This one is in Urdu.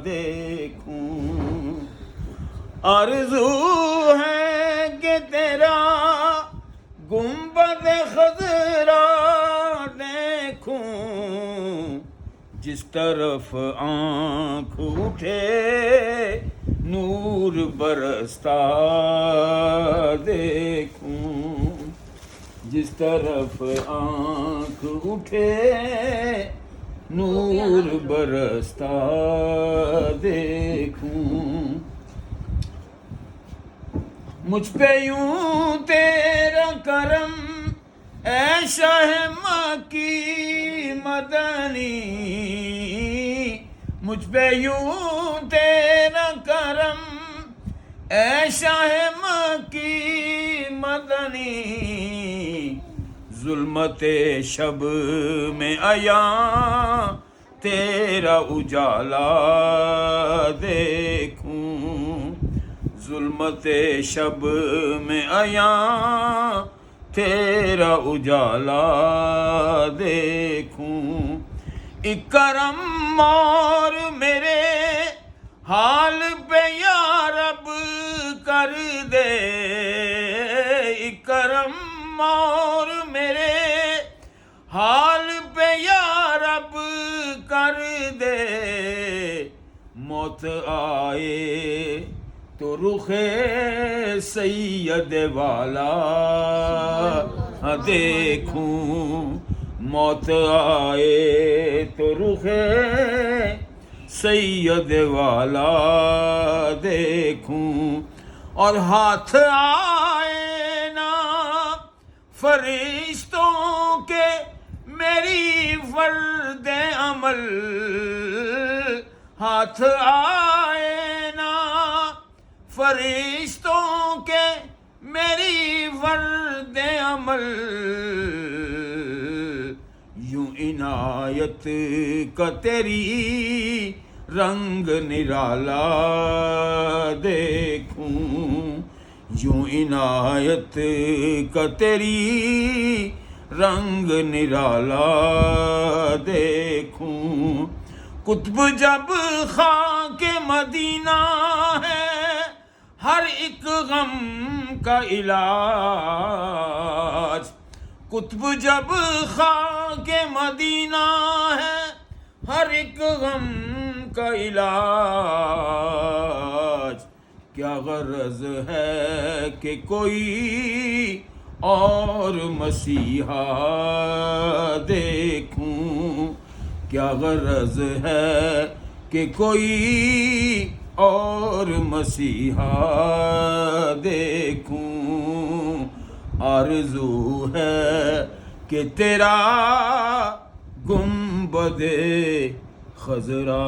دیکھوں، آرزو ہے کہ تیرا گنبد خضرا دیکھوں، جس طرف آنکھ اٹھے نور برستا دیکھوں، جس طرف آنکھ اٹھے نور برستا دیکھوں، مجھ پہ یوں تیرا کرم اے شاہ مکی مدنی، مجھ پہ یوں تیرا کرم اے شاہ مکی مدنی، ظلمت شب میں عیاں تیرا اجالا دیکھوں، ظلمت شب میں عیاں تیرا اجالا دیکھوں، ایک کرم اور میرے حال پہ یا رب کر دے، ایک کرم اور میرے حال پہ یا رب کر دے، موت آئے تو رخ سید والا دیکھوں، موت آئے تو رخ سید والا دیکھوں، اور ہاتھ آئے نا فرشتوں کے میری فرد عمل، ہاتھ آئے نا فرشتوں کے میری فرد عمل، یوں عنایت کا تیری رنگ نرالا دیکھوں، یوں عنایت کا تیری رنگ نرالا دیکھوں، قطب جب خاک مدینہ ہے ہر ایک غم کا علاج، قطب جب خاک مدینہ ہے ہر ایک غم کا علاج، کیا غرض ہے کہ کوئی اور مسیحا دیکھوں، کیا غرض ہے کہ کوئی اور مسیحا دیکھوں، آرزو ہے کہ تیرا گنبد خضرا